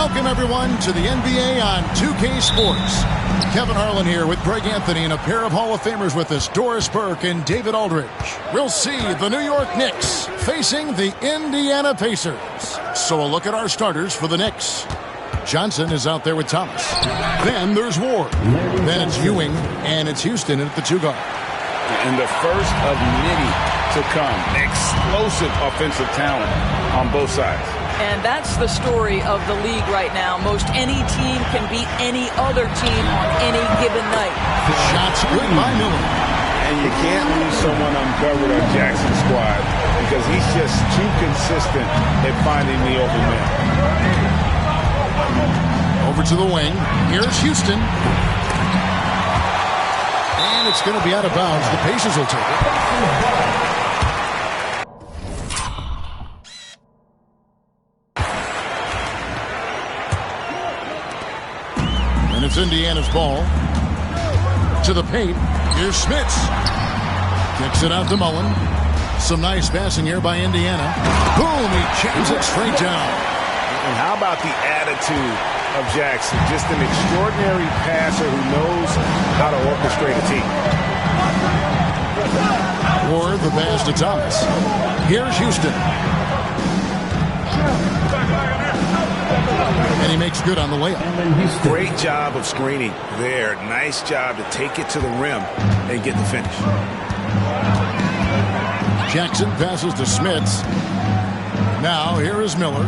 Welcome, everyone, to the NBA on 2K Sports. Kevin Harlan here with Greg Anthony and a pair of Hall of Famers with us, Doris Burke and David Aldridge. We'll see the New York Knicks facing the Indiana Pacers. So a look at our starters for the Knicks. Johnson is out there with Thomas. Then there's Ward. Then it's Ewing, and it's Houston at the 2-guard. And the first of many to come. Explosive offensive talent on both sides. And that's the story of the league right now. Most any team can beat any other team on any given night. Shots good by Miller. And you can't leave someone uncovered on Jackson's squad because he's just too consistent at finding the open man. Over to the wing. Here's Houston. And it's going to be out of bounds. The Pacers will take it. It's Indiana's ball. To the paint. Here's Smits. Kicks it out to Mullen. Some nice passing here by Indiana. Boom! He jams it straight down. And how about the attitude of Jackson? Just an extraordinary passer who knows how to orchestrate a team. Ward the pass to Thomas. Here's Houston. And he makes good on the layup. Great job of screening there. Nice job to take it to the rim and get the finish. Jackson passes to Smits. Now here is Miller.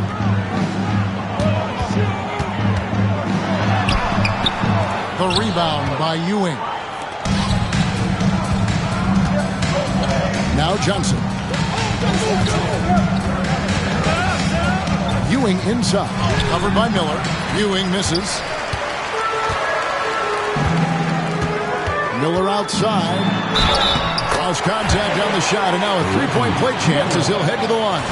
The rebound by Ewing. Now Johnson. Ewing inside. Covered by Miller. Ewing misses. Miller outside. Cross contact on the shot. And now a three-point play chance as he'll head to the line.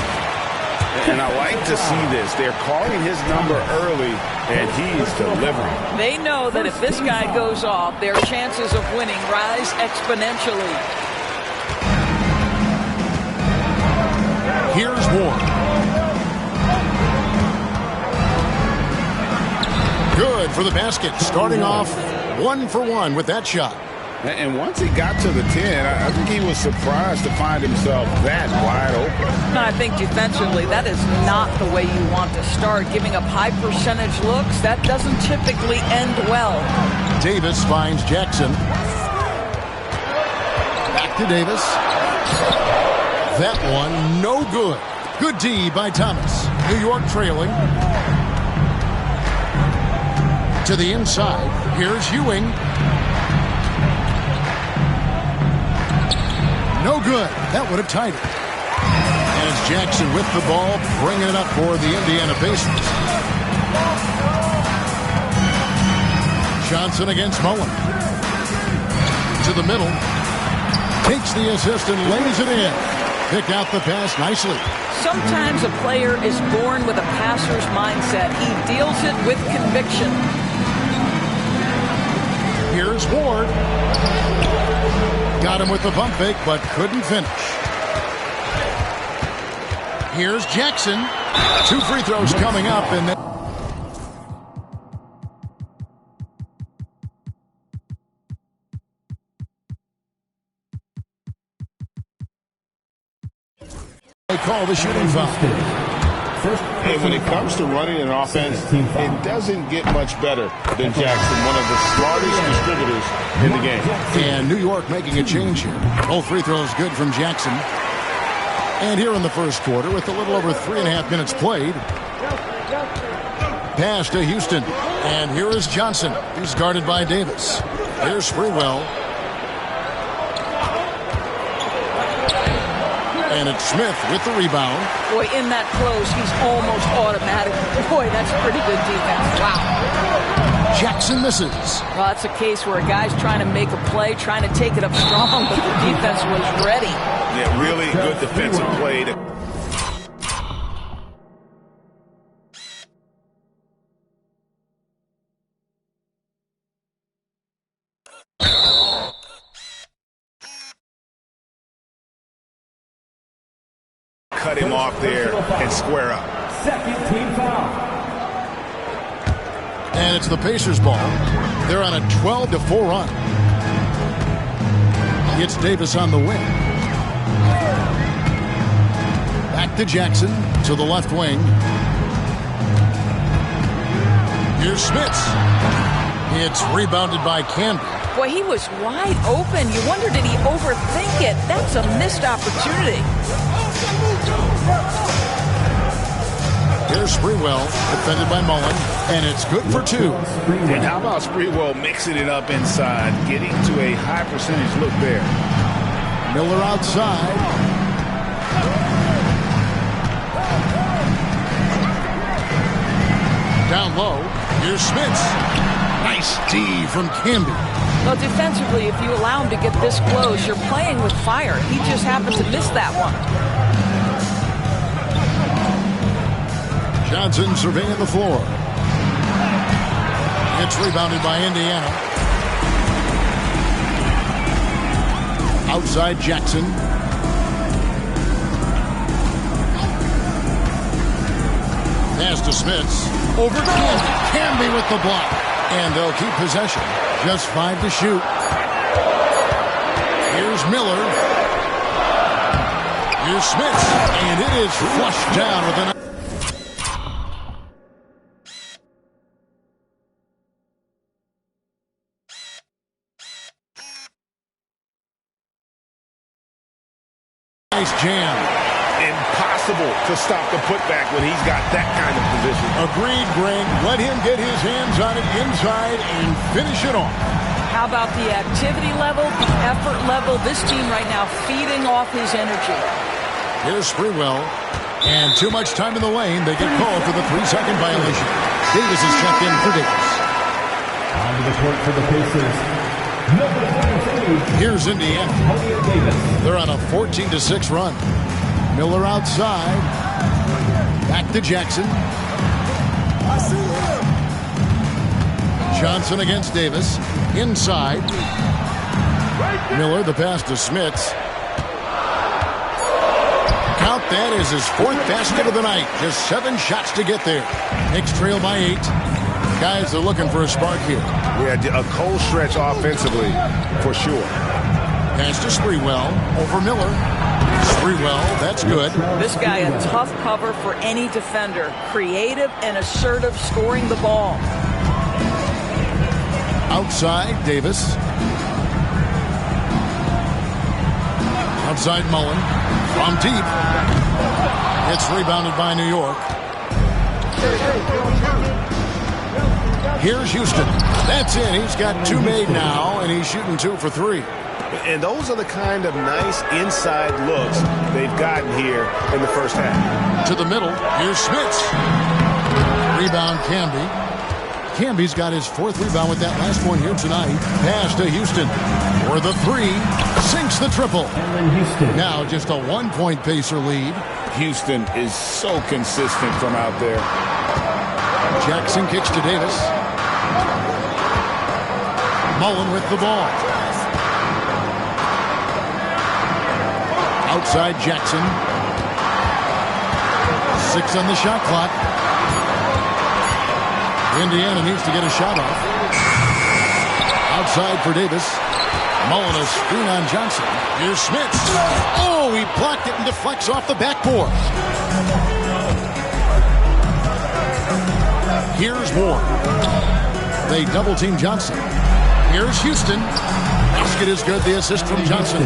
And I like to see this. They're calling his number early, and he's delivering. They know that if this guy goes off, their chances of winning rise exponentially. Here's Ward. Good for the basket. Starting off 1 for 1 with that shot. And once he got to the 10, I think he was surprised to find himself that wide open. I think defensively, that is not the way you want to start. Giving up high percentage looks, that doesn't typically end well. Davis finds Jackson. Back to Davis. That one, no good. Good D by Thomas. New York trailing. To the inside. Here's Ewing. No good. That would have tied it. And it's Jackson with the ball, bringing it up for the Indiana Pacers. Johnson against Mullen. To the middle. Takes the assist and lays it in. Picked out the pass nicely. Sometimes a player is born with a passer's mindset. He deals it with conviction. Here's Ward. Got him with the pump fake, but couldn't finish. Here's Jackson. 2 free throws coming up, and then they call the shooting foul. And when it comes to running an offense, it doesn't get much better than Jackson, one of the smartest distributors in the game. And New York making a change here. Both free throws good from Jackson. And here in the first quarter, with a little over 3.5 minutes played, pass to Houston. And here is Johnson. He's guarded by Davis. Here's Sprewell. And it's Smith with the rebound. Boy, in that close, he's almost automatic. Boy, that's pretty good defense. Wow. Jackson misses. Well, that's a case where a guy's trying to make a play, trying to take it up strong, but the defense was ready. Yeah, really good defensive play. Cut him off there and square up. Second team foul. And it's the Pacers' ball. They're on a 12-4 run. It's Davis on the wing. Back to Jackson to the left wing. Here's Smits. It's rebounded by Canby. Boy, he was wide open. You wonder, did he overthink it? That's a missed opportunity. Here's Sprewell, defended by Mullen, and it's good for two. And how about Sprewell mixing it up inside, getting to a high percentage look there. Miller outside. Down low. Here's Smits. Nice D from Canby. Well, defensively, if you allow him to get this close, you're playing with fire. He just happened to miss that one. Johnson surveying the floor. It's rebounded by Indiana. Outside Jackson. Pass to Smits. Over Canby. Canby with the block. And they'll keep possession. Just 5 to shoot. Here's Miller. Here's Smits. And it is flushed down with an... Nice jam. Impossible to stop the putback when he's got that kind of position. Agreed, Greg. Let him get his hands on it inside and finish it off. How about the activity level, the effort level? This team right now feeding off his energy. Here's Sprewell. And too much time in the lane. They get called for the 3-second violation. Davis is checked in for Davis. On the court for the Pacers. Here's Indiana. They're on a 14-6 run. Miller outside. Back to Jackson. Johnson against Davis. Inside. Miller, the pass to Smits. Count that as his 4th basket of the night. Just 7 shots to get there. Knicks trail by 8. Guys are looking for a spark here. Yeah, a cold stretch offensively, for sure. Pass to Sprewell. Over Miller. Sprewell, that's good. This guy, a tough cover for any defender. Creative and assertive scoring the ball. Outside, Davis. Outside Mullen. From deep. It's rebounded by New York. Here's Houston. That's it. He's got 2 made now, and he's shooting 2 for 3. And those are the kind of nice inside looks they've gotten here in the first half. To the middle. Here's Smits. Rebound, Canby. Canby's got his 4th rebound with that last one here tonight. Pass to Houston for the 3. Sinks the triple. Now just a 1-point Pacer lead. Houston is so consistent from out there. Jackson kicks to Davis. Mullen with the ball. Outside Jackson. 6 on the shot clock. Indiana needs to get a shot off. Outside for Davis. Mullen a screen on Johnson. Here's Smits. Oh, he blocked it and deflects off the backboard. Here's Ward. They double team Johnson. Here's Houston. Basket is good. The assist from Johnson.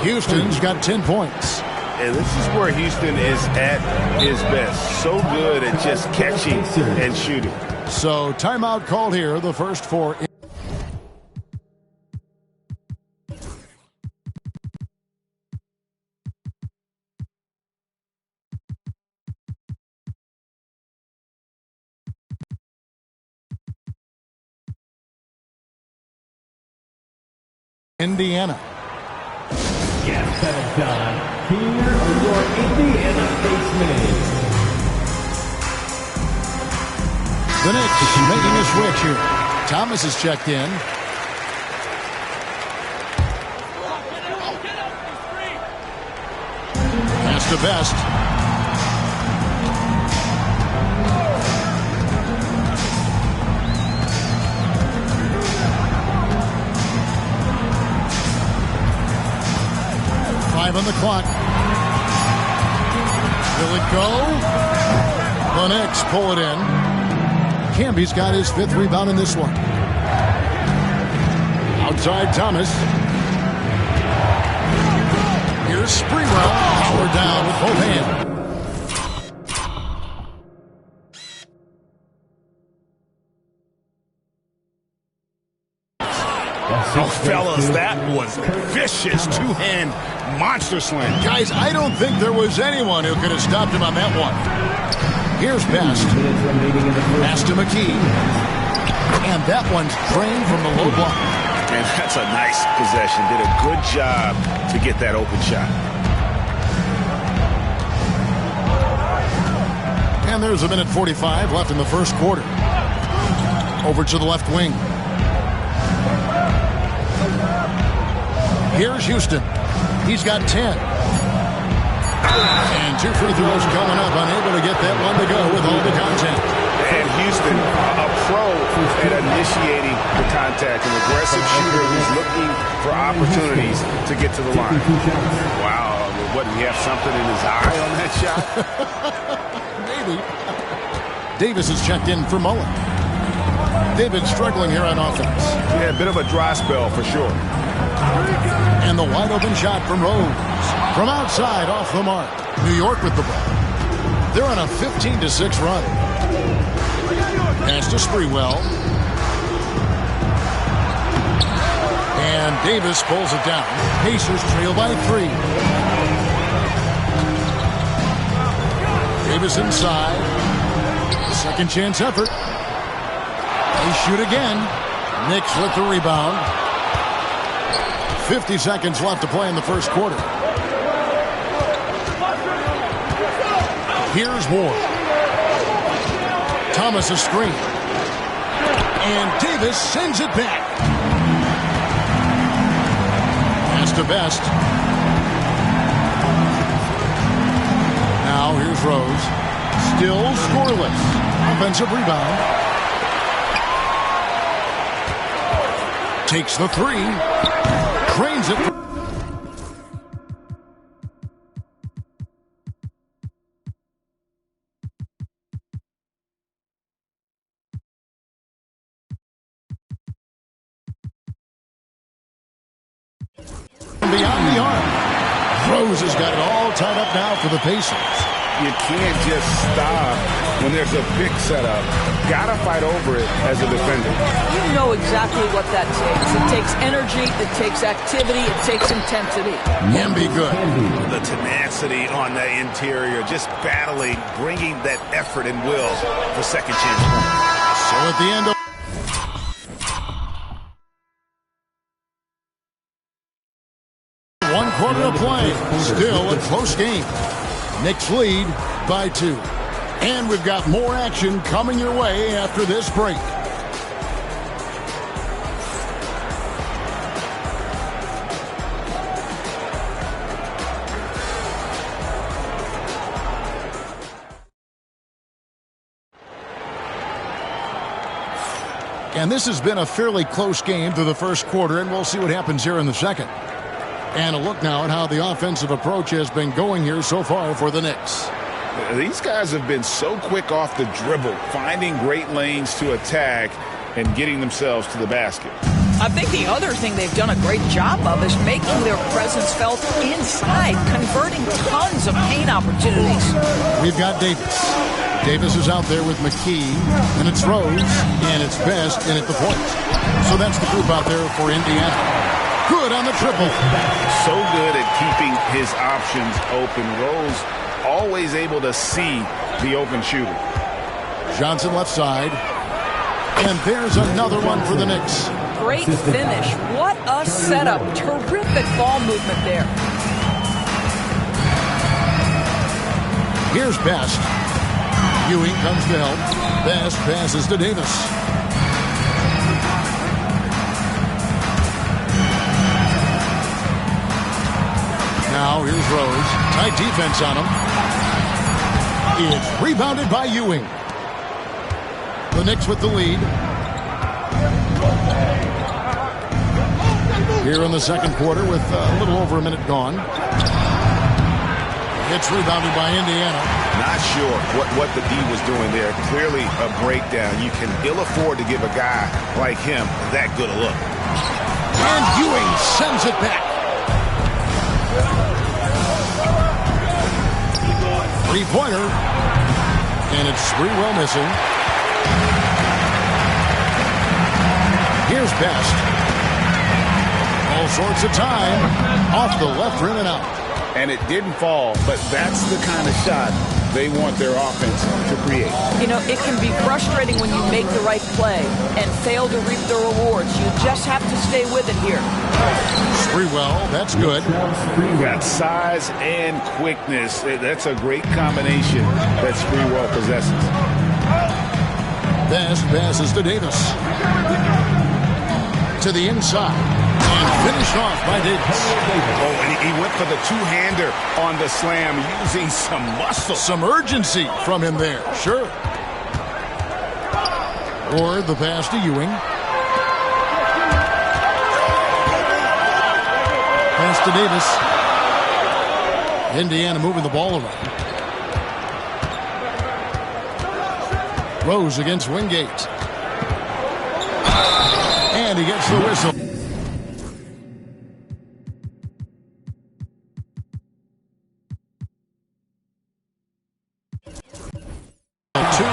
Houston's got 10 points. And this is where Houston is at his best. So good at just catching and shooting. So timeout called here. The first for Indiana. Yes, that done. Here are your Indiana basemen. The Knicks making a switch here. Thomas is checked in. Pass to Best. the clock. Will it go? The Knicks pull it in. Camby's got his 5th rebound in this one. Outside Thomas. Here's Sprewell. Power down with both hands. Oh, fellas, that was vicious. Two-hand monster slam. Guys, I don't think there was anyone who could have stopped him on that one. Here's Best. Pass to McKee. And that one's drained from the low block. And that's a nice possession. Did a good job to get that open shot. And there's a minute 45 left in the first quarter. Over to the left wing. Here's Houston. He's got 10. And 2 free throws coming up. Unable to get that one to go with all the contact. And Houston, a pro at initiating the contact. An aggressive shooter who's looking for opportunities to get to the line. Wow. What, did he have something in his eye on that shot? Maybe. Davis is checked in for Mullen. They've been struggling here on offense. Yeah, a bit of a dry spell for sure. And the wide open shot from Rose. From outside, off the mark. New York with the ball. They're on a 15-6 run. Pass to Sprewell. And Davis pulls it down. Pacers trail by 3. Davis inside. Second chance effort. They shoot again. Knicks with the rebound. 50 seconds left to play in the first quarter. Here's Ward. Thomas a screen. And Davis sends it back. Pass to Best. Now here's Rose. Still scoreless. Offensive rebound. Takes the 3. Drains it. Beyond the arc. Rose has got it all tied up now for the Pacers. You can't just stop when there's a pick set up. Gotta fight over it as a defender. You know exactly what that takes. It takes energy, it takes activity, it takes intensity. Can be good. The tenacity on the interior, just battling, bringing that effort and will for second chance points. So at the end of one quarter of play, still a close game. Knicks lead by 2. And we've got more action coming your way after this break. And this has been a fairly close game through the first quarter, and we'll see what happens here in the second. And a look now at how the offensive approach has been going here so far for the Knicks. These guys have been so quick off the dribble, finding great lanes to attack and getting themselves to the basket. I think the other thing they've done a great job of is making their presence felt inside, converting tons of paint opportunities. We've got Davis. Davis is out there with McKee, and it's Rose, and it's Best in at the point. So that's the group out there for Indiana. Good on the triple. So good at keeping his options open. Rose always able to see the open shooter. Johnson left side. And there's another one for the Knicks. Great finish. What a setup. Terrific ball movement there. Here's Best. Ewing comes to help. Best passes to Davis. Now here's Rose. Tight defense on him. It's rebounded by Ewing. The Knicks with the lead. Here in the second quarter with a little over a minute gone. It's rebounded by Indiana. Not sure what the D was doing there. Clearly a breakdown. You can ill afford to give a guy like him that good a look. And Ewing sends it back. Three-pointer. And it's Sprewell missing. Here's Best. All sorts of time. Off the left rim and out. And it didn't fall, but that's the kind of shot they want their offense to create. You know, it can be frustrating when you make the right play and fail to reap the rewards. You just have to stay with it here. Sprewell, that's good. Got size and quickness. That's a great combination that Sprewell possesses. Best passes to Davis. To the inside. And finished off by Davis. Oh, and he went for the two-hander on the slam, using some muscle. Some urgency from him there, sure. Or the pass to Ewing. Pass to Davis. Indiana moving the ball around. Rose against Wingate. And he gets the whistle.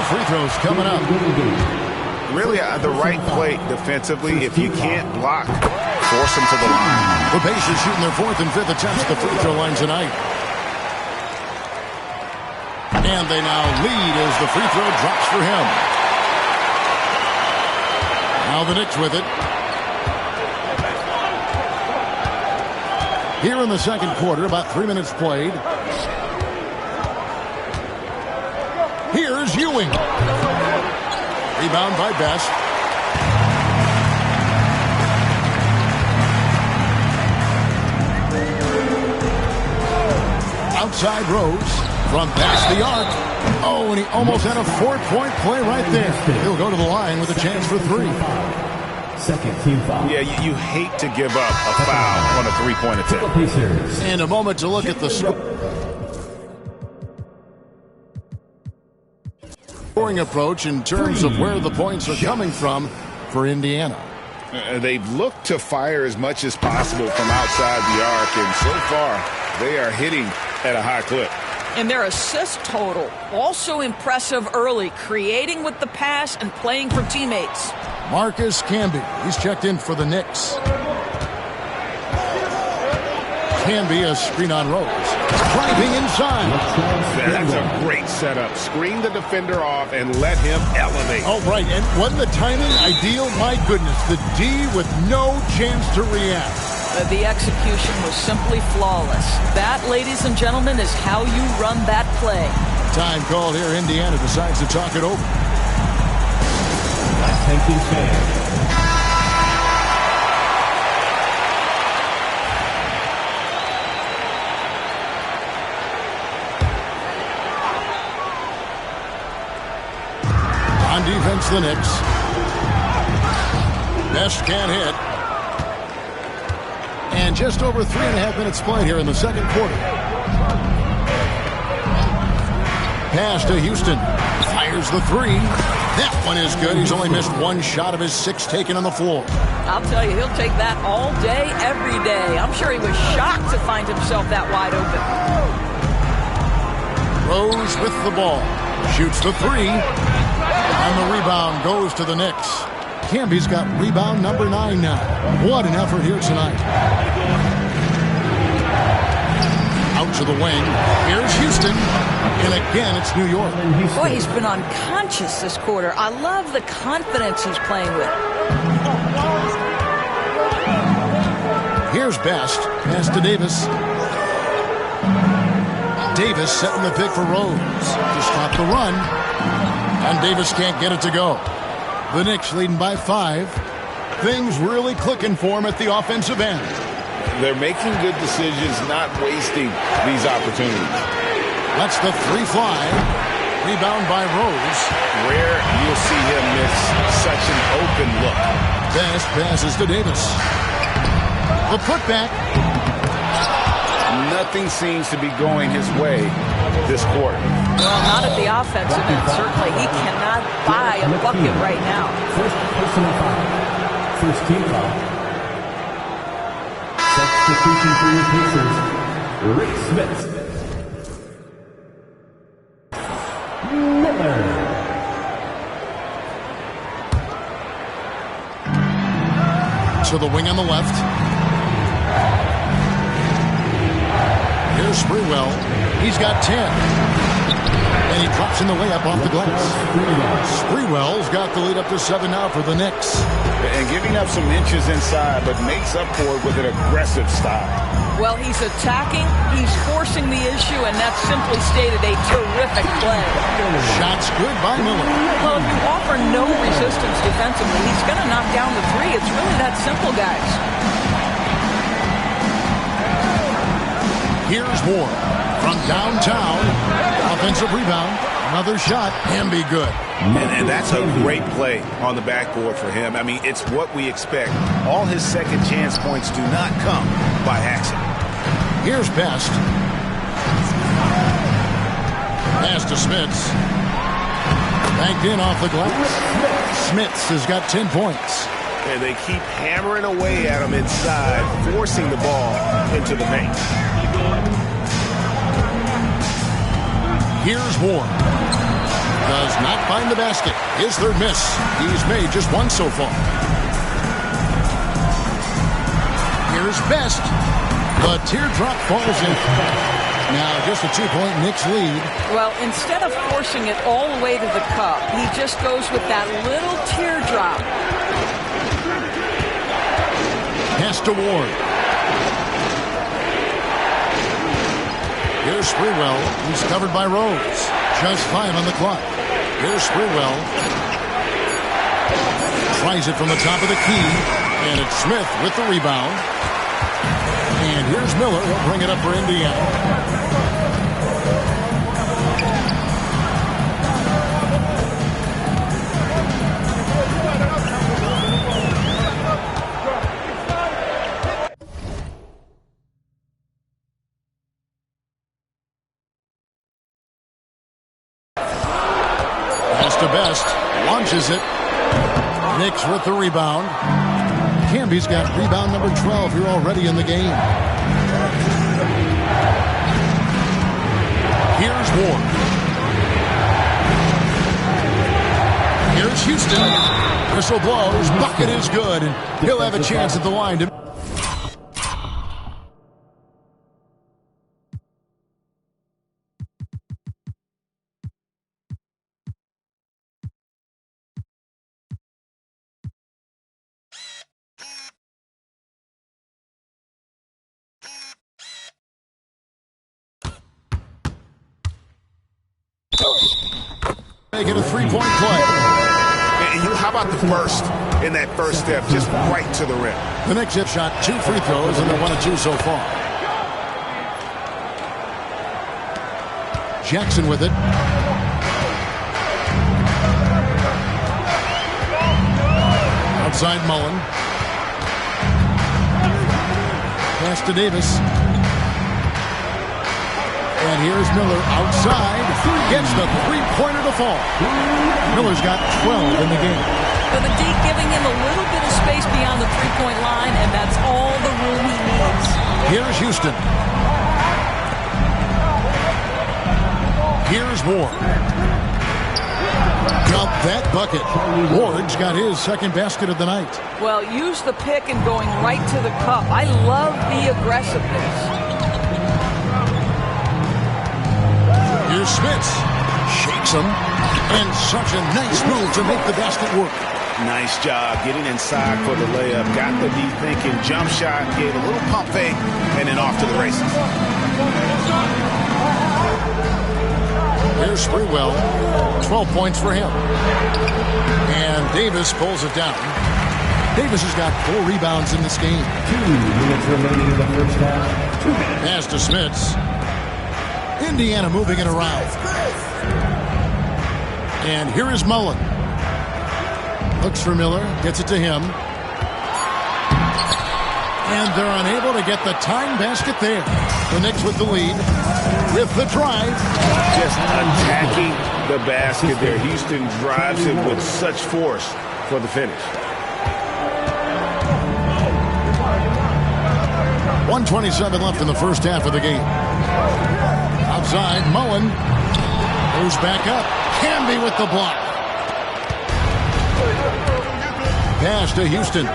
Free throws coming up. Really the right play defensively. If you can't block, force them to the line. The Pacers shooting their fourth and fifth attempts at the free throw line tonight. And they now lead as the free throw drops for him. Now the Knicks with it. Here in the second quarter, about 3 minutes played. Here's Ewing. Rebound by Best. Outside Rose. From past the arc. Oh, and he almost had a 4-point play right there. He'll go to the line with a chance for three. Second team foul. Yeah, you hate to give up a foul on a three-point attempt. And a moment to look at the scoring approach in terms of where the points are coming from for Indiana. They've looked to fire as much as possible from outside the arc, and so far they are hitting at a high clip. And their assist total, also impressive early, creating with the pass and playing for teammates. Marcus Camby, he's checked in for the Knicks. Camby, a screen on Rose. Driving inside. That's a great setup. Screen the defender off and let him elevate. Oh, right. And wasn't the timing ideal? My goodness. The D with no chance to react. The execution was simply flawless. That, ladies and gentlemen, is how you run that play. Time called here. Indiana decides to talk it over. Attention fans. On defense, the Knicks. Best can't hit. And just over 3.5 minutes played here in the second quarter. Pass to Houston. Fires the three. That one is good. He's only missed one shot of his 6 taken on the floor. I'll tell you, he'll take that all day, every day. I'm sure he was shocked to find himself that wide open. Rose with the ball. Shoots the three. And the rebound goes to the Knicks. Camby's got rebound number 9 now. What an effort here tonight. Out to the wing. Here's Houston. And again, it's New York. Boy, he's been unconscious this quarter. I love the confidence he's playing with. Here's Best. Pass to Davis. Davis setting the pick for Rose. To stop the run. And Davis can't get it to go. The Knicks leading by 5. Things really clicking for him at the offensive end. They're making good decisions, not wasting these opportunities. That's the three fly. Rebound by Rose. Rare you'll see him miss such an open look. Best passes to Davis. The putback. nothing seems to be going his way this quarter. Well, not at the offensive end. Certainly, he cannot buy a bucket right now. First personal foul. First team foul. Substitution for your Pacers, Rick Smith. Miller. To the wing on the left. Here's Sprewell. He's got 10. And he drops in the layup off the glass. Sprewell's got the lead up to 7 now for the Knicks. And giving up some inches inside, but makes up for it with an aggressive style. Well, he's attacking, he's forcing the issue, and that's simply stated a terrific play. Shots good by Miller. Well, if you offer no resistance defensively, he's going to knock down the three. It's really that simple, guys. Here's Ward from downtown. Offensive rebound. Another shot. Can be good. And that's a great play on the backboard for him. I mean, it's what we expect. All his second chance points do not come by accident. Here's Best. Pass to Smits. Banked in off the glass. Smits has got 10 points. And they keep hammering away at him inside, forcing the ball into the paint. Here's Ward. Does not find the basket. His third miss. He's made just one so far. Here's Best. The teardrop falls in. Now just a 2-point Knicks lead. Well, instead of forcing it all the way to the cup, he just goes with that little teardrop. Pass to Ward. Here's Sprewell. He's covered by Rose. Just 5 on the clock. Here's Sprewell. Tries it from the top of the key. And it's Smith with the rebound. And here's Miller. He'll bring it up for Indiana. Best launches it. Knicks with the rebound. Camby's got rebound number 12 here already in the game. Here's Ward. Here's Houston. Whistle blows. Bucket is good. And he'll have a chance at the line to... Make it a 3-point play. And how about the burst in that first step, just right to the rim? The Knicks have shot 2 free throws, and they're 1 of 2 so far. Jackson with it. Outside Mullen. Pass to Davis. And here's Miller outside. Gets the three-pointer to fall. Miller's got 12 in the game. But the D giving him a little bit of space beyond the three-point line, and that's all the room he needs. Here's Houston. Here's Ward. Got that bucket. Ward's got his second basket of the night. Well, use the pick and going right to the cup. I love the aggressiveness. Here's Smits. Shakes him. And such a nice move to make the basket work. Nice job getting inside for the layup. Got the D thinking. Jump shot. Gave a little pump fake. And then off to the races. Here's Sprewell. 12 points for him. And Davis pulls it down. Davis has got 4 rebounds in this game. 2 minutes remaining in the first half. 2 minutes. Pass to Smits. Indiana moving it around. And here is Mullen. Looks for Miller. Gets it to him. And they're unable to get the tying basket there. The Knicks with the lead, with the drive. Just attacking the basket there. Houston drives it with such force for the finish. 1:27 left in the first half of the game. Outside, Mullen goes back up. Camby with the block. Pass to Houston.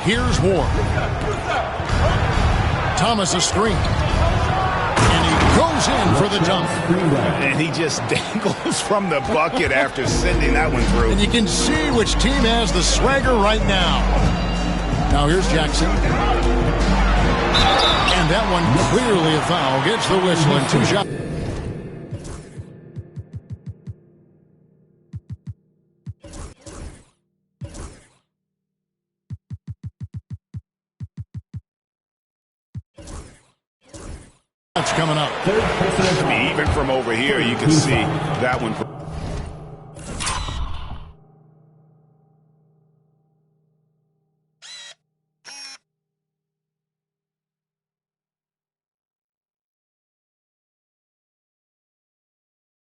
Here's Ward. Thomas a screen. And he goes in for the dunk. And he just dangles from the bucket after sending that one through. And you can see which team has the swagger right now. Now here's Jackson. And that one clearly a foul. Gets the whistle and 2 shots. That's coming up. Even from over here, you can see that one.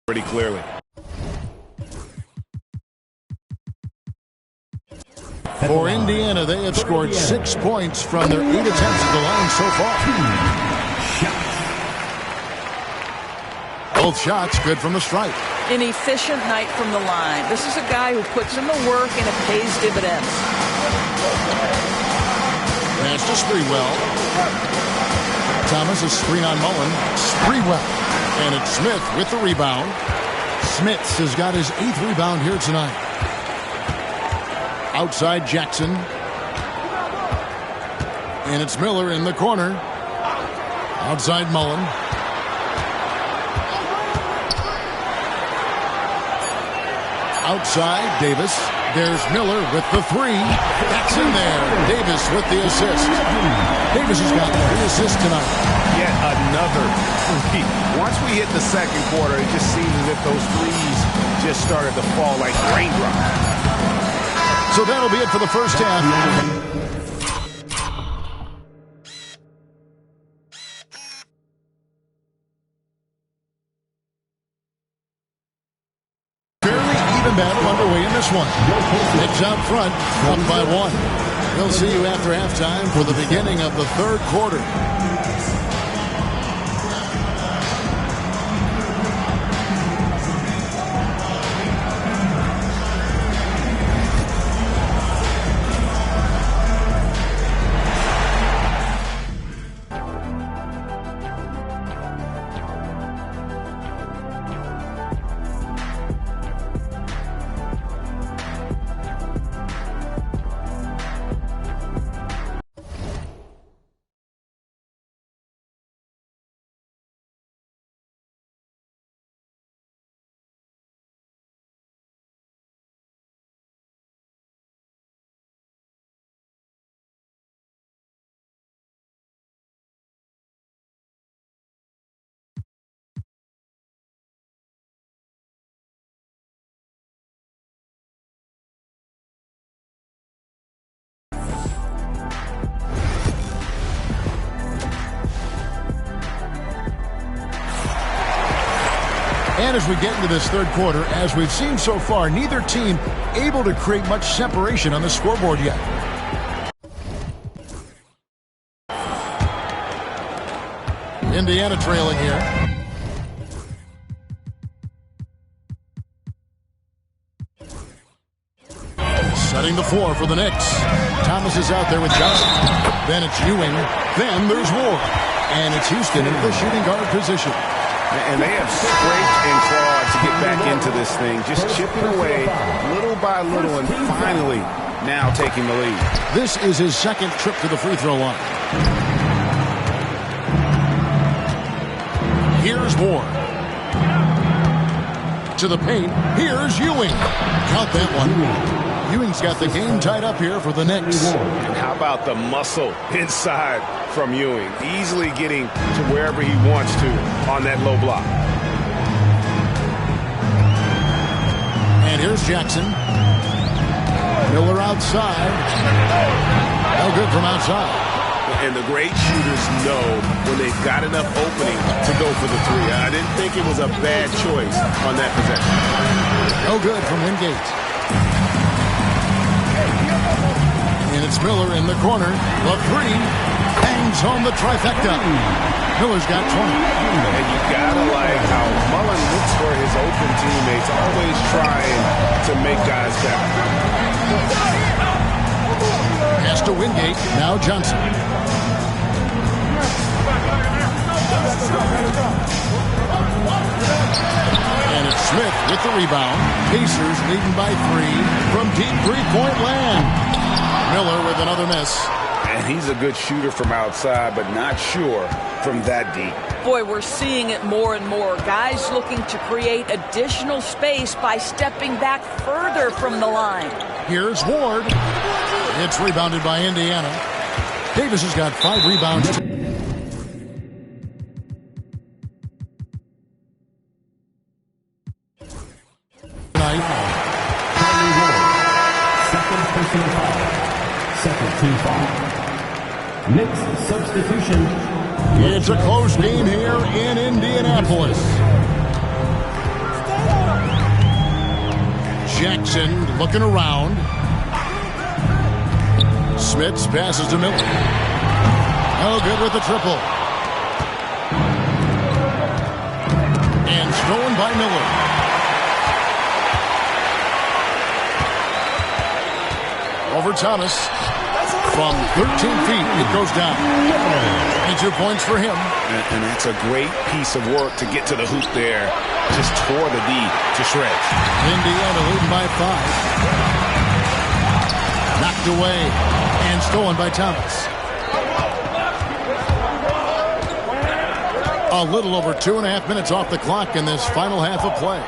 Pretty clearly. For Indiana, they have scored 6 points from their 8 attempts at the line so far. Both shots good from the stripe. An efficient night from the line. This is a guy who puts in the work and it pays dividends. Pass to Sprewell. Thomas a screen on Mullen. Sprewell. And it's Smith with the rebound. Smith has got his 8th rebound here tonight. Outside Jackson. And it's Miller in the corner. Outside Mullen. Outside Davis. There's Miller with the 3. That's in there. Davis with the assist. Davis has got 3 assists tonight. Yet another 3. Once we hit the second quarter, it just seems as if those threes just started to fall like raindrops. So that'll be it for the first half. Battle underway in this one. Knicks out front, up by 1. We'll see you after halftime for the beginning of the third quarter. And as we get into this third quarter, as we've seen so far, neither team able to create much separation on the scoreboard yet. Indiana trailing here. Setting the floor for the Knicks. Thomas is out there with Johnson. Then it's Ewing. Then there's Ward. And it's Houston in the shooting guard position. And they have scraped and clawed to get back into this thing, just chipping away little by little and finally now taking the lead. This is his second trip to the free throw line. Here's Ward. To the paint. Here's Ewing. Count that one. Ewing's got the game tied up here for the Knicks. And how about the muscle inside from Ewing? Easily getting to wherever he wants to on that low block. And here's Jackson. Miller outside. No good from outside. And the great shooters know when they've got enough opening to go for the three. I didn't think it was a bad choice on that possession. No good from Wingate. And it's Miller in the corner. The three hangs home the trifecta. Miller's got 20. And you gotta like how Mullen looks for his open teammates, always trying to make guys better. Pass to Wingate. Now Johnson. And it's Smith with the rebound. Pacers leading by 3 from deep three-point land. Miller with another miss. And he's a good shooter from outside, but not sure from that deep. Boy, we're seeing it more and more. Guys looking to create additional space by stepping back further from the line. Here's Ward. It's rebounded by Indiana. Davis has got 5 rebounds. Second personal foul. Second team foul. Knicks substitution. It's a close game here in Indianapolis. Jackson looking around. Smits passes to Miller. No good with the triple. And stolen by Miller. Over Thomas. From 13 feet, it goes down. 22 points for him. And that's a great piece of work to get to the hoop there. Just tore the D to shreds. Indiana leading by 5. Knocked away and stolen by Thomas. A little over 2.5 minutes off the clock in this final half of play.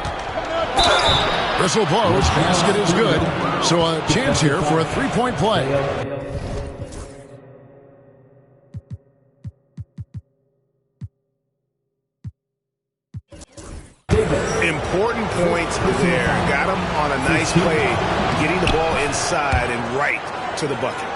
Whistle blows, basket is good. So a chance here for a three-point play. Important points there. Got him on a nice play, getting the ball inside and right to the bucket.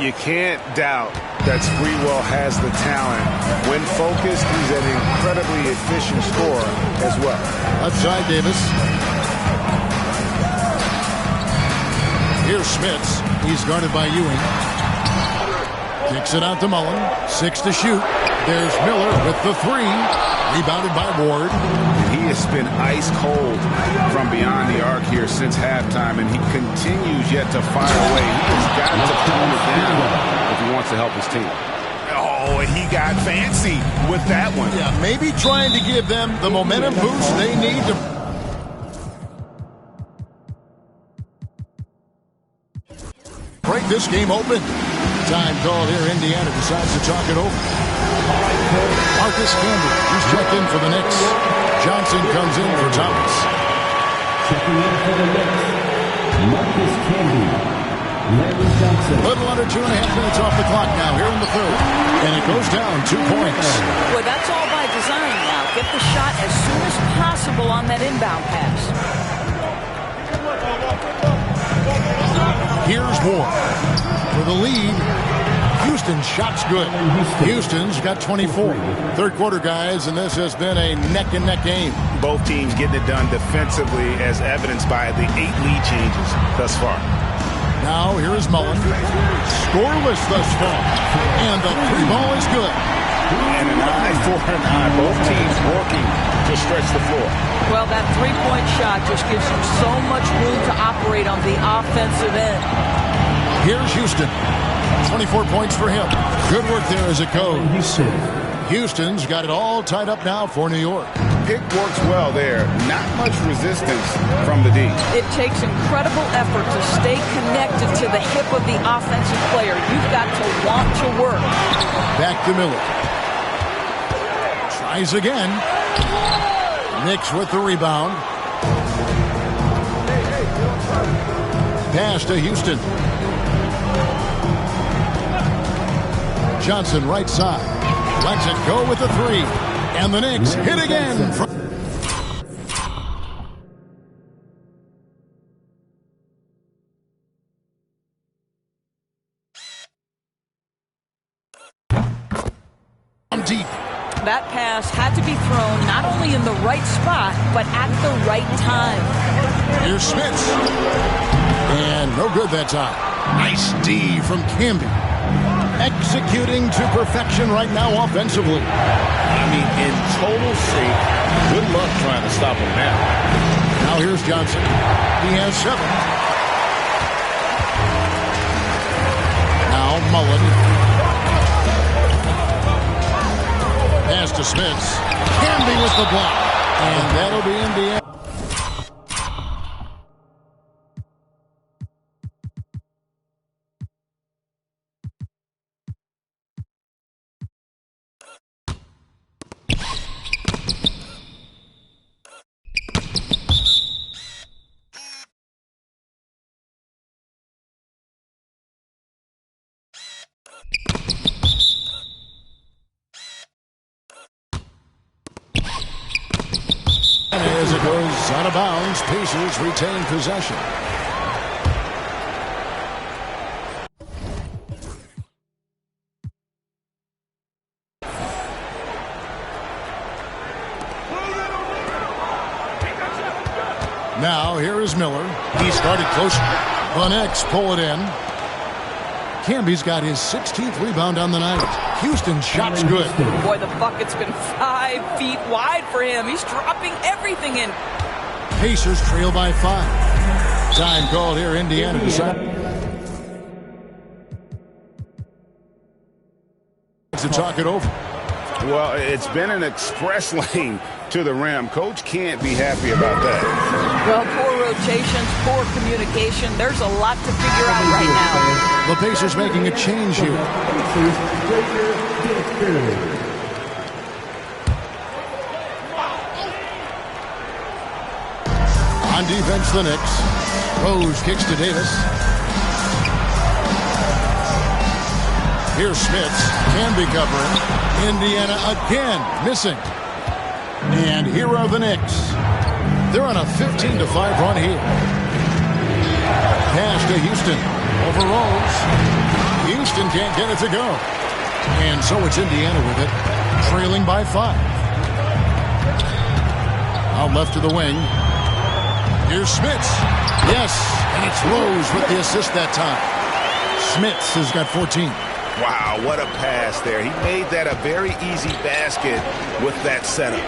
You can't doubt that Sprewell has the talent. When focused, he's an incredibly efficient scorer as well. Outside Davis. Here's Smits. He's guarded by Ewing. Kicks it out to Mullen. 6 to shoot. There's Miller with the 3. Rebounded by Ward. He has been ice cold from beyond the arc here since halftime, and he continues yet to fire away. He has got to calm it down if he wants to help his team. Oh, and he got fancy with that one. Yeah, maybe trying to give them the momentum boost they need to. Break this game open. Time call here. Indiana decides to talk it over. Marcus Camby, he's checked in for the Knicks. Johnson comes in for Thomas. Checking in for the Knicks. Marcus Camby. Larry Johnson. A little under 2.5 minutes off the clock now here in the third. And it goes down 2 points. Boy, that's all by design now. Get the shot as soon as possible on that inbound pass. Here's Ward for the lead. Houston's shot's good. Houston's got 24. Third quarter, guys, and this has been a neck-and-neck game. Both teams getting it done defensively as evidenced by the 8 lead changes thus far. Now here is Mullen. Scoreless thus far. And the 3 ball is good. And an eye for an eye. Both teams working to stretch the floor. Well, that 3-point shot just gives you so much room to operate on the offensive end. Here's Houston. 24 points for him. Good work there as it goes. Houston's got it all tied up now for New York. Pick works well there. Not much resistance from the D. It takes incredible effort to stay connected to the hip of the offensive player. You've got to want to work. Back to Miller. Tries again. Knicks with the rebound. Pass to Houston. Johnson right side. Lets it go with the 3. And the Knicks hit again. That pass had to be thrown not only in the right spot, but at the right time. Here's Smith. And no good that time. Nice D from Camby. Executing to perfection right now offensively. I mean, in total sync. Good luck trying to stop him now. Now here's Johnson. He has 7. Now Mullen. Pass to Smith. Camby with the block. And that'll be Indiana. As it goes out of bounds, Pacers retain possession. Now here is Miller. He started close. The Knicks pull it in. Camby's got his 16th rebound on the night. Houston shot's good. Boy, the bucket's been 5 feet wide for him. He's dropping everything in. Pacers trail by 5. Time called here. Indiana decided to talk it over. Well, it's been an express lane to the rim. Coach can't be happy about that. Well, poor rotations, poor communication. There's a lot to figure out right now. The Pacers making a change here. On defense, the Knicks. Rose kicks to Davis. Here's Smith. Camby covering. Indiana again missing. And here are the Knicks. They're on a 15-5 run here. Pass to Houston. Over Rose. Houston can't get it to go. And so it's Indiana with it. Trailing by 5. Out left to the wing. Here's Smits. Yes, and it's Rose with the assist that time. Smits has got 14. Wow, what a pass there. He made that a very easy basket with that setup.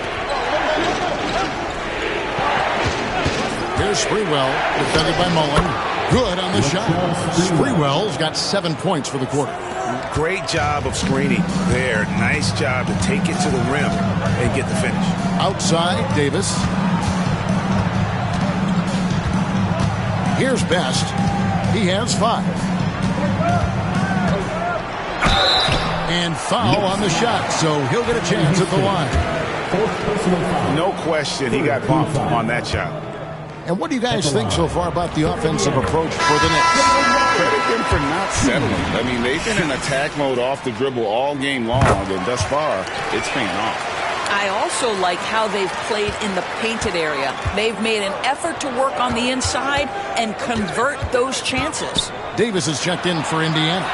Here's Sprewell, defended by Mullen. Good on the shot. Sprewell's got 7 points for the quarter. Great job of screening there. Nice job to take it to the rim and get the finish. Outside, Davis. Here's Best. He has 5. And foul on the shot, so he'll get a chance at the line. No question, he got bumped on that shot. And what do you guys think so far about the offensive approach for the Knicks? Credit them for not settling. I mean, they've been in attack mode off the dribble all game long, and thus far, it's paying off. I also like how they've played in the painted area. They've made an effort to work on the inside and convert those chances. Davis is checked in for Indiana.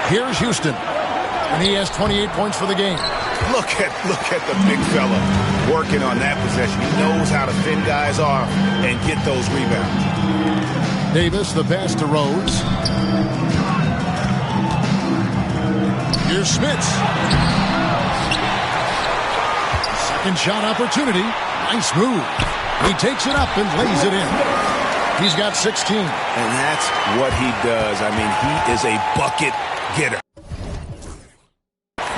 Here's Houston, and he has 28 points for the game. Look at the big fella working on that possession. He knows how to fend guys off and get those rebounds. Davis, the pass to Rose. Here's Smits. Second shot opportunity. Nice move. He takes it up and lays it in. He's got 16. And that's what he does. I mean, he is a bucket getter.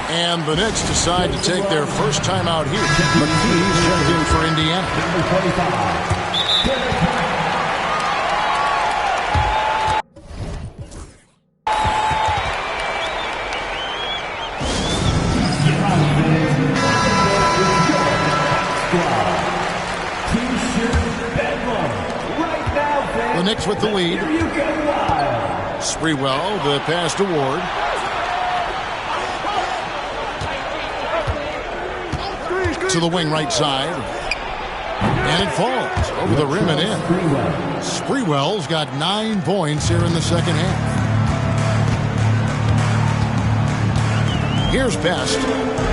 And the Knicks decide to take their first time out here. McKee's checked in for Indiana. The Knicks with the lead. Sprewell, the pass to Ward. To the wing right side. And it falls over the rim and in. Sprewell's got 9 points here in the second half. Here's Best.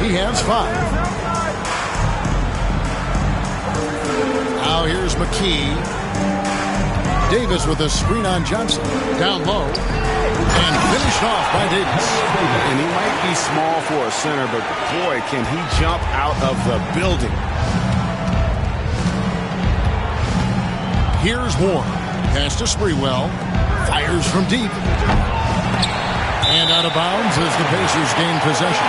He has 5. Now here's McKee. Davis with a screen on Johnson. Down low. And finished off by Davis. And he might be small for a center, but boy, can he jump out of the building. Here's Ward. Pass to Sprewell. Fires from deep. And out of bounds as the Pacers gain possession.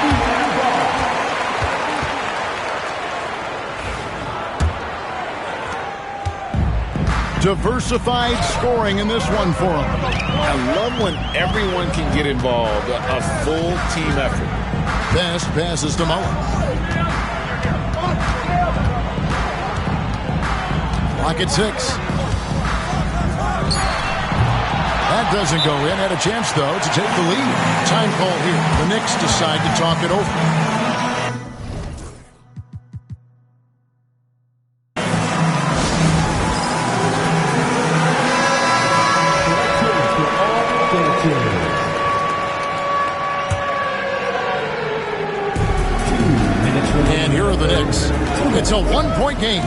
Diversified scoring in this one for him. I love when everyone can get involved. A full team effort. Best passes to Mullen. Clock at 6. That doesn't go in. Had a chance, though, to take the lead. Time call here. The Knicks decide to talk it over. And here are the Knicks. It's a one-point game.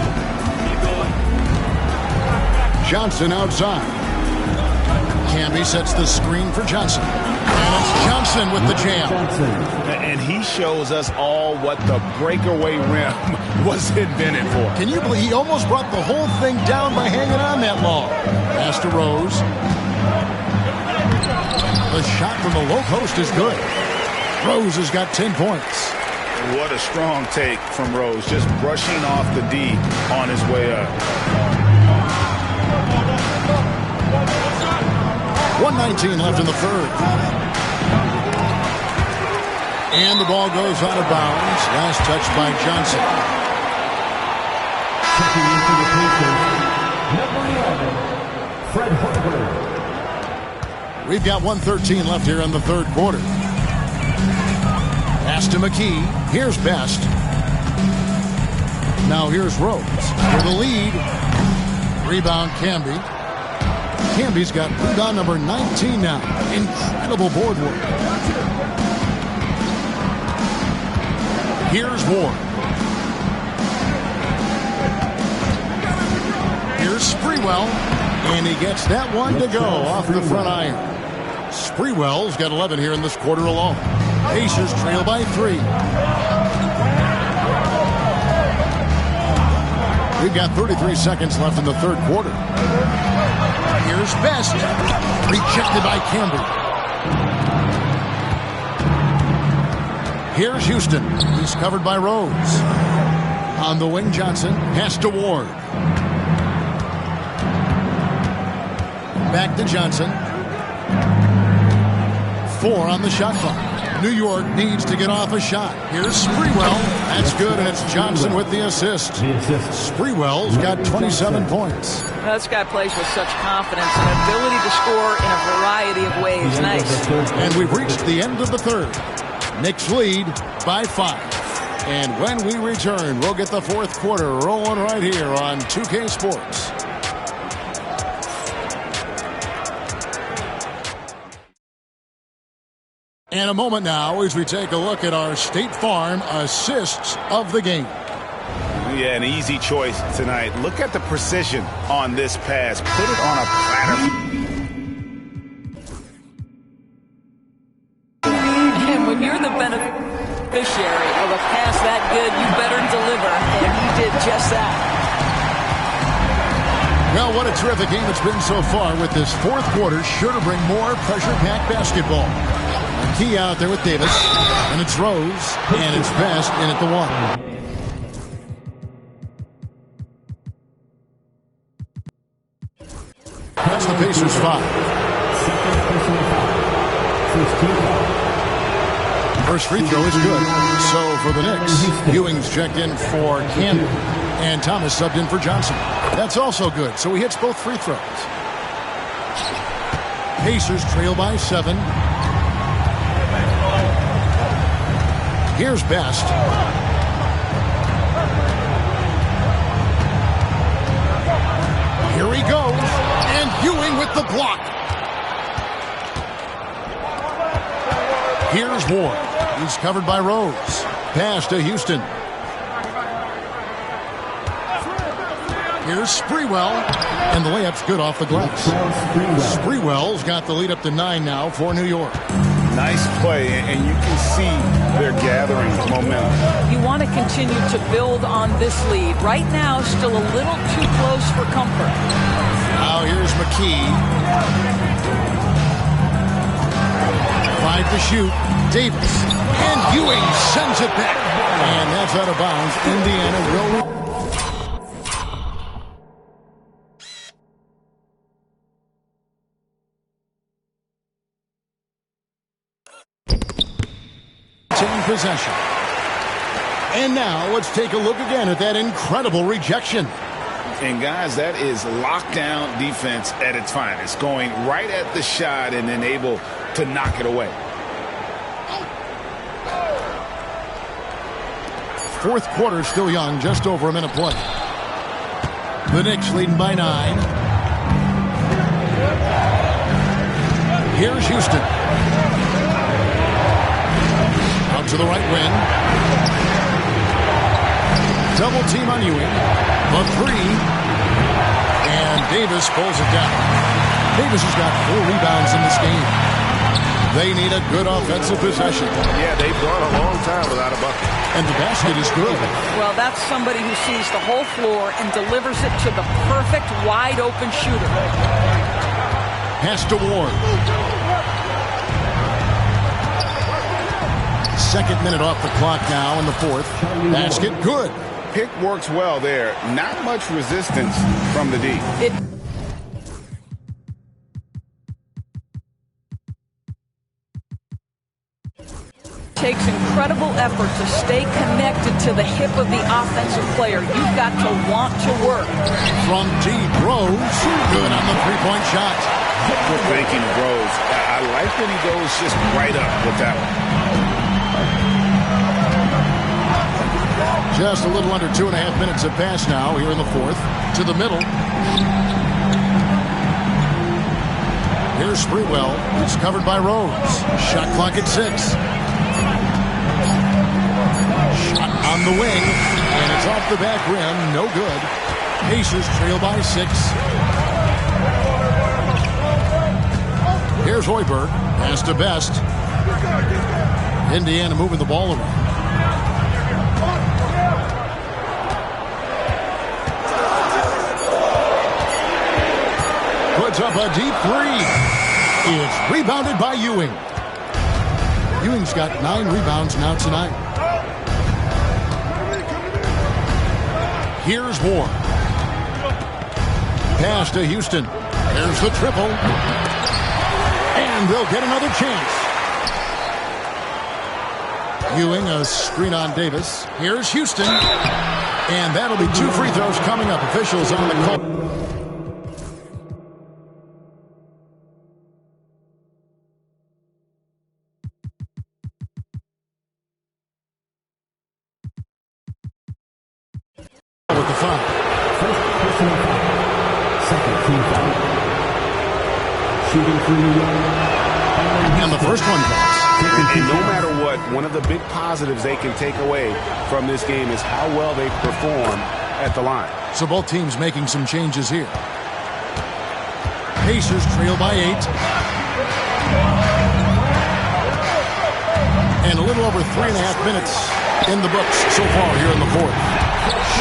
Johnson outside. Camby sets the screen for Johnson. And it's Johnson with the jam. And he shows us all what the breakaway rim was invented for. Can you believe he almost brought the whole thing down by hanging on that long? Pass to Rose. The shot from the low post is good. Rose has got 10 points. What a strong take from Rose. Just brushing off the D on his way up. 1:19 left in the third. And the ball goes out of bounds. Last touch by Johnson. Checking into the Pacers, number 11, Fred Hoiberg. We've got 1:13 left here in the third quarter. Pass to McKee. Here's Best. Now here's Rose for the lead. Rebound Camby. Camby's got rebound number 19 now. Incredible board work. Here's Ward. Here's Sprewell. And he gets that one to go off the front iron. Sprewell's got 11 here in this quarter alone. Pacers trail by 3. We've got 33 seconds left in the third quarter. Here's Best. Rejected by Camby. Here's Houston. He's covered by Rose. On the wing, Johnson. Pass to Ward. Back to Johnson. 4 on the shot clock. New York needs to get off a shot. Here's Sprewell. That's good, and it's Johnson with the assist. Sprewell's got 27 points. This guy plays with such confidence and ability to score in a variety of ways. Nice. And we've reached the end of the third. Knicks lead by 5. And when we return, we'll get the fourth quarter rolling right here on 2K Sports. And a moment now as we take a look at our State Farm assists of the game. Yeah, an easy choice tonight. Look at the precision on this pass. Put it on a platter. And when you're the beneficiary of a pass that good, you better deliver. And he did just that. Well, what a terrific game it's been so far with this fourth quarter. Sure to bring more pressure-packed basketball. Key out there with Davis, and it's Rose, and it's Best in at the 1. That's the Pacers 5. First free throw is good. So for the Knicks, Ewing's checked in for Camby, and Thomas subbed in for Johnson. That's also good. So he hits both free throws. Pacers trail by 7. Here's Best. Here he goes. And Ewing with the block. Here's Ward. He's covered by Rose. Pass to Houston. Here's Sprewell, and the layup's good off the glass. Sprewell's got the lead up to 9 now for New York. Nice play, and you can see they're gathering momentum. You want to continue to build on this lead. Right now, still a little too close for comfort. Now here's McKee. 5 to shoot. Davis. And Ewing sends it back. And that's out of bounds. Indiana will... possession. And now let's take a look again at that incredible rejection. And guys, that is lockdown defense at its finest, going right at the shot and then able to knock it away. Fourth quarter still young, just over a minute play. The Knicks leading by 9. Here's Houston. To the right wing. Double team on Ewing. The 3. And Davis pulls it down. Davis has got 4 rebounds in this game. They need a good offensive possession. Yeah, they've gone a long time without a bucket. And the basket is good. Well, that's somebody who sees the whole floor and delivers it to the perfect wide open shooter. Pass to Ward. Second minute off the clock now in the fourth. Basket good. Pick works well there. Not much resistance from the D. It takes incredible effort to stay connected to the hip of the offensive player. You've got to want to work. From deep, Rose. Good on the three-point shot. Good thinking of Rose. I like when he goes just right up with that one. Just a little under 2.5 minutes have passed now here in the fourth. To the middle. Here's Sprewell. He's covered by Rose. Shot clock at 6. Shot on the wing. And it's off the back rim. No good. Pacers trail by 6. Here's Hoiberg. Pass to Best. Indiana moving the ball around. Puts up a deep 3. It's rebounded by Ewing. Ewing's got 9 rebounds now tonight. Here's Ward. Pass to Houston. There's the triple. And they'll get another chance. Ewing, a screen on Davis. Here's Houston. And that'll be 2 free throws coming up. Officials on the call. With the foul. First personal foul. Second team foul. Shooting for New York. And the first one goes. And no matter what, one of the big positives they can take away from this game is how well they perform at the line. So both teams making some changes here. Pacers trail by 8. And a little over 3.5 minutes in the books so far here in the fourth.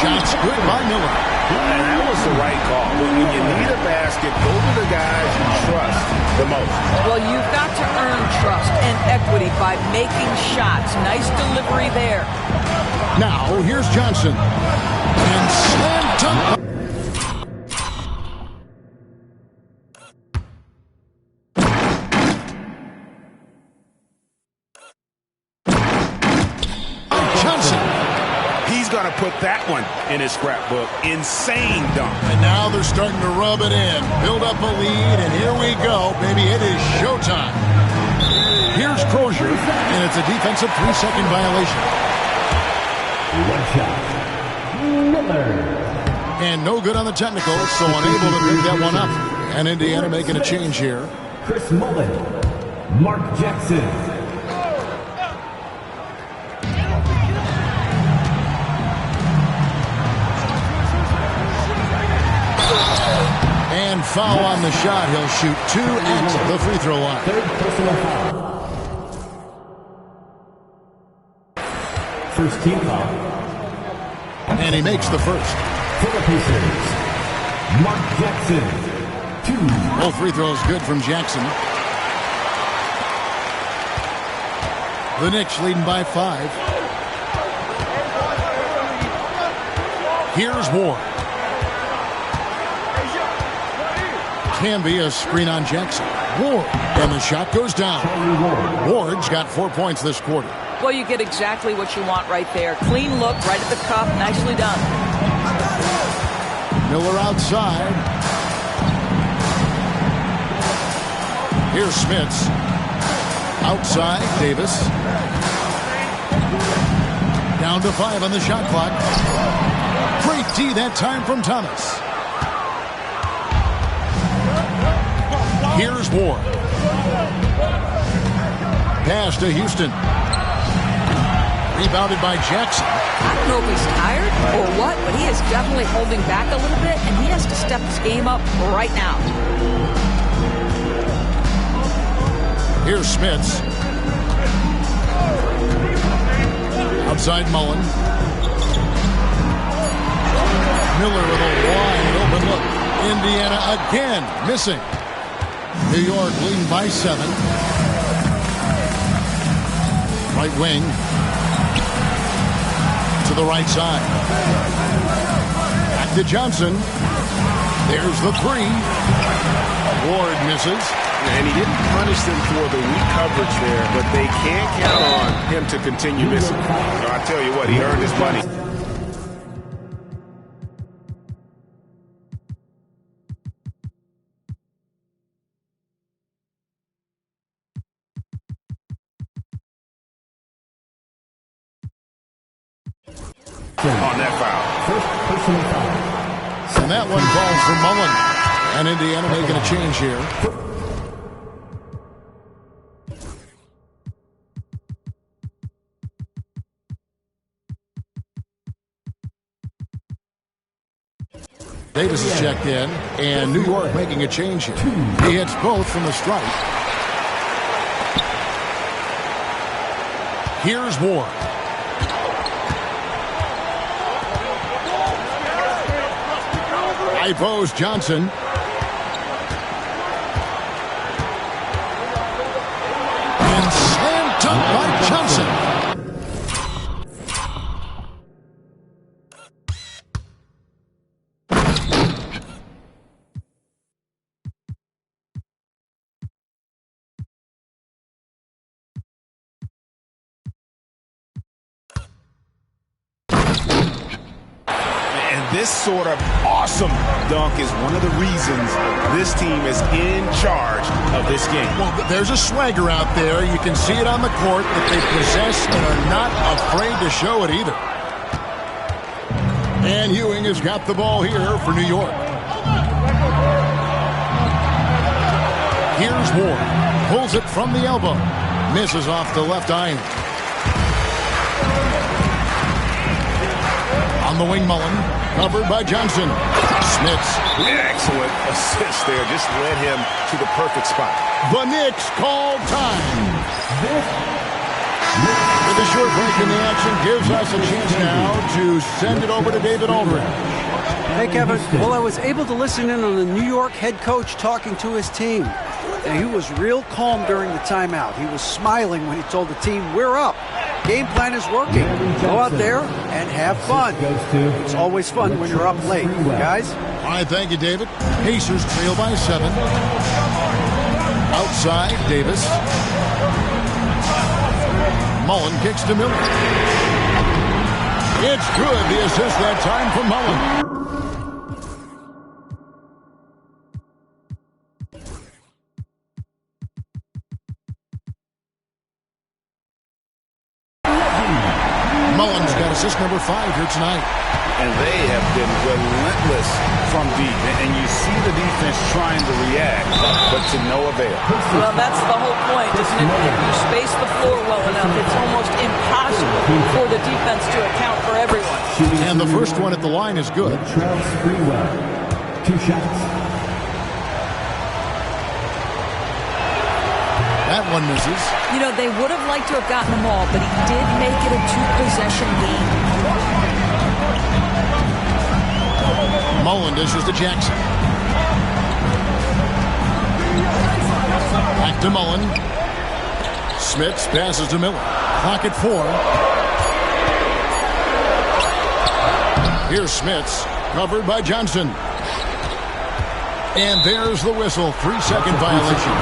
Shots good by Miller. And that was the right call. When you need a basket, go to the guys you trust the most. Well, you've got to earn trust and equity by making shots. Nice delivery there. Now, here's Johnson. And slam dunk. Put that one in his scrapbook. Insane dunk. And now they're starting to rub it in. Build up a lead, and here we go, baby. It is showtime. Here's Crozier, and it's a defensive 3-second violation. One shot. Miller. And no good on the technical, so unable to pick that one up. And Indiana making a change here. Chris Mullen. Mark Jackson. foul on the shot. He'll shoot 2 at the free throw line. Third personal foul. First team foul. And he makes the first. For the Pacers, Mark Jackson, 2. Both free throws good from Jackson. The Knicks leading by 5. Here's Ward. Can be a screen on Jackson. Ward. And the shot goes down. Ward's got 4 points this quarter. Well, you get exactly what you want right there. Clean look, right at the cup. Nicely done. Miller outside. Here's Smits. Outside, Davis. Down to 5 on the shot clock. Great D that time from Thomas. Here's Ward. Pass to Houston. Rebounded by Jackson. I don't know if he's tired or what, but he is definitely holding back a little bit, and he has to step his game up right now. Here's Smits. Outside Mullen. Miller with a wide open look. Indiana again missing. New York leading by 7. Right wing. To the right side. Back to Johnson. There's the 3. Ward misses. And he didn't punish them for the weak coverage there, but they can't count on him to continue missing. I tell you what, he earned his money. On that foul. First personal foul. And that one falls for Mullen. And Indiana making a change here. Davis is checked in, and New York making a change here. He hits both from the stripe. Here's Ward. High post Johnson. And slam dunk by Johnson. This sort of awesome dunk is one of the reasons this team is in charge of this game. Well, there's a swagger out there. You can see it on the court that they possess and are not afraid to show it either. And Ewing has got the ball here for New York. Here's Ward. Pulls it from the elbow. Misses off the left iron. On the wing, Mullen. Covered by Johnson. Smits. Excellent assist there. Just led him to the perfect spot. The Knicks call time. With a short break in the action gives us a chance now to send it over to David Aldridge. Hey, Kevin. Well, I was able to listen in on the New York head coach talking to his team. And he was real calm during the timeout. He was smiling when he told the team, we're up. Game plan is working. Go out there and have fun. It's always fun when you're up late, guys. All right, thank you, David. Pacers trail by 7. Outside, Davis. Mullen kicks to Miller. It's good. The assist that time from Mullen. Mullen's got assist number 5 here tonight. And they have been relentless from deep. And you see the defense trying to react, but to no avail. Well, that's the whole point, isn't it? If you space the floor well enough, it's almost impossible for the defense to account for everyone. And the first one at the line is good. Travis Freewell. 2 shots. one misses. You know, they would have liked to have gotten them all, but he did make it a two-possession game. Mullen dishes to Jackson. Back to Mullen. Smits passes to Miller. Clock at 4. Here's Smits, covered by Johnson. And there's the whistle. 3-second violation.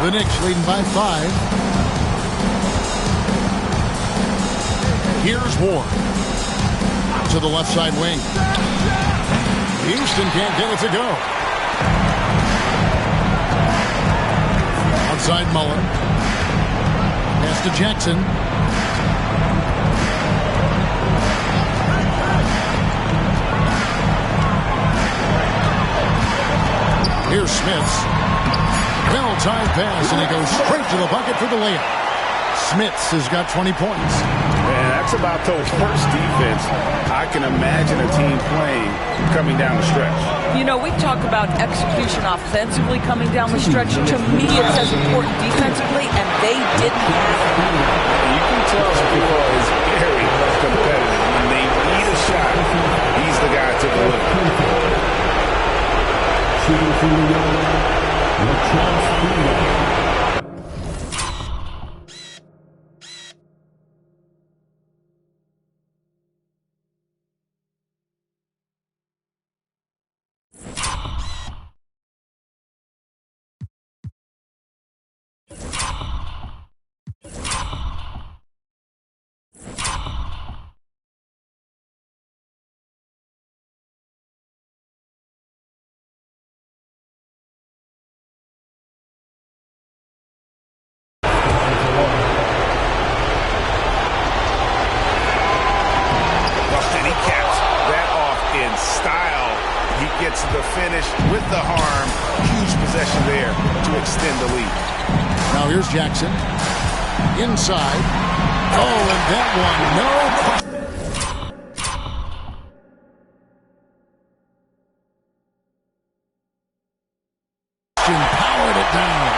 The Knicks leading by 5. Here's Ward. To the left side wing. Houston can't get it to go. Outside Mullen. Pass to Jackson. Here's Smits. Well-timed pass, and he goes straight to the bucket for the layup. Smits has got 20 points. Man, that's about the worst defense I can imagine a team playing coming down the stretch. You know, we talk about execution offensively coming down the stretch. To me, it's as important defensively, and they didn't have it. You can tell Spiro is very competitive. When they need a shot, he's the guy to deliver. Shooting from the yellow, Charles. Gets the finish with the harm. Huge possession there to extend the lead. Now here's Jackson. Inside. Oh, and that one, no. Powered it down.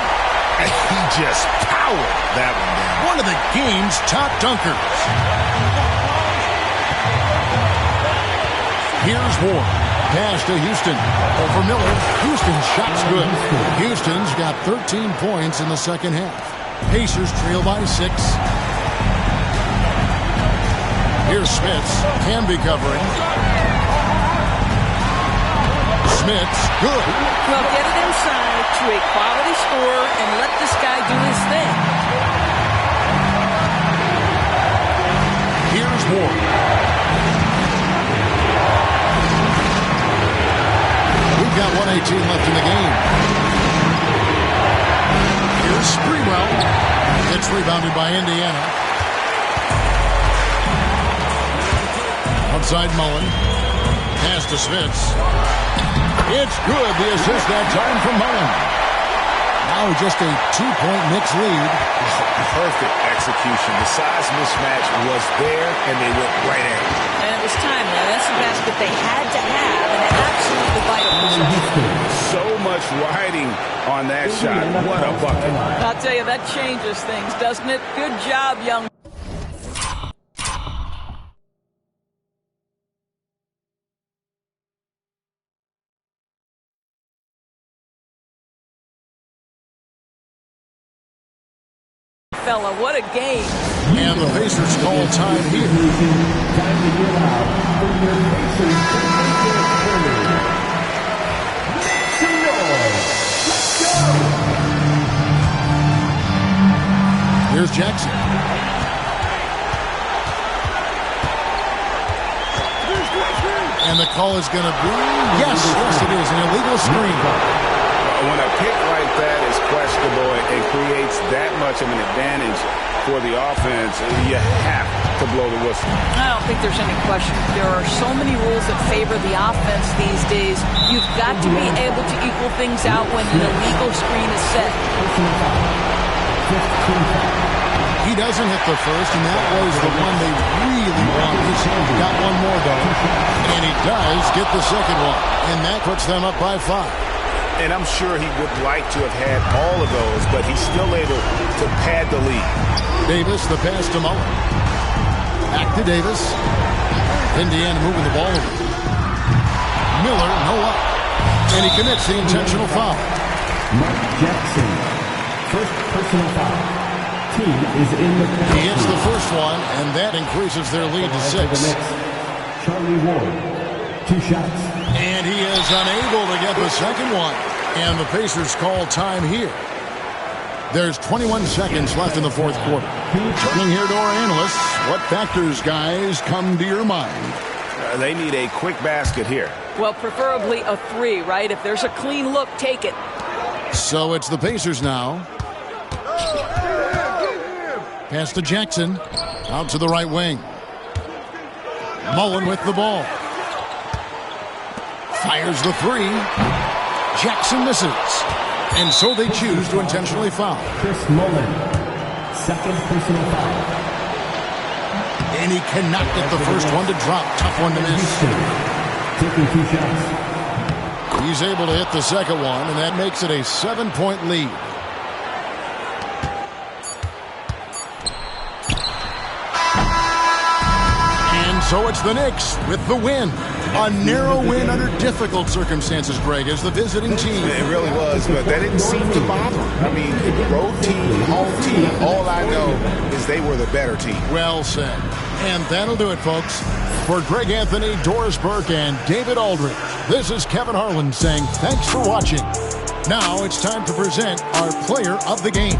He just powered that one down. One of the game's top dunkers. Here's Ward. Pass to Houston. Over Miller. Houston's shot's good. Houston's got 13 points in the second half. Pacers trail by 6. Here's Smits. Can be covering. Smits. Good. Well, get it inside to a quality scorer and let this guy do his thing. Here's Ward. We've got 1:18 left in the game. Here's Sprewell. It's rebounded by Indiana. Outside Mullen. Pass to Smits. It's good. The assist that time from Mullen. Now just a 2-point Knicks lead. Perfect execution. The size mismatch was there, and they went right at it. And it was timely. That's the basket they had to have, and absolutely vital possession. So much riding on that shot. What a bucket. I'll tell you, that changes things, doesn't it? Good job, young. Fella, what a game. And the Pacers call time here. Time to get out for your Pacers. Let's go! Here's Jackson. And the call is going to be, yes, it is, an illegal screen. When a pick like that is questionable and creates that much of an advantage for the offense, you have to blow the whistle. I don't think there's any question. There are so many rules that favor the offense these days. You've got to be able to equal things out when an illegal screen is set. He doesn't hit the first, and that was the one they really wanted. Got one more, though. And he does get the second one. And that puts them up by 5. And I'm sure he would like to have had all of those, but he's still able to pad the lead. Davis, the pass to Mullen. Back to Davis. Indiana moving the ball over. Miller, no luck. And he commits the intentional foul. Mark Jackson, first personal foul. Team is in the penalty. He hits the first one, and that increases their lead to 6. Charlie Ward, 2 shots. And he is unable to get the second one. And the Pacers call time here. There's 21 seconds left in the fourth quarter. Turning here to our analysts, what factors, guys, come to your mind? They need a quick basket here. Well, preferably a 3, right? If there's a clean look, take it. So it's the Pacers now. Pass to Jackson. Out to the right wing. Mullen with the ball. Fires the 3. Jackson misses. And so they choose to intentionally foul. Chris Mullen, second personal foul. And he cannot get the first one to drop. Tough one to miss. Taking 2 shots. He's able to hit the second one, and that makes it a 7-point lead. And so it's the Knicks with the win. A narrow win under difficult circumstances, Greg, as the visiting team. It really was, but that didn't seem to bother him. I mean, road team, home team, all I know is they were the better team. Well said. And that'll do it, folks. For Greg Anthony, Doris Burke, and David Aldridge, this is Kevin Harlan saying thanks for watching. Now it's time to present our player of the game.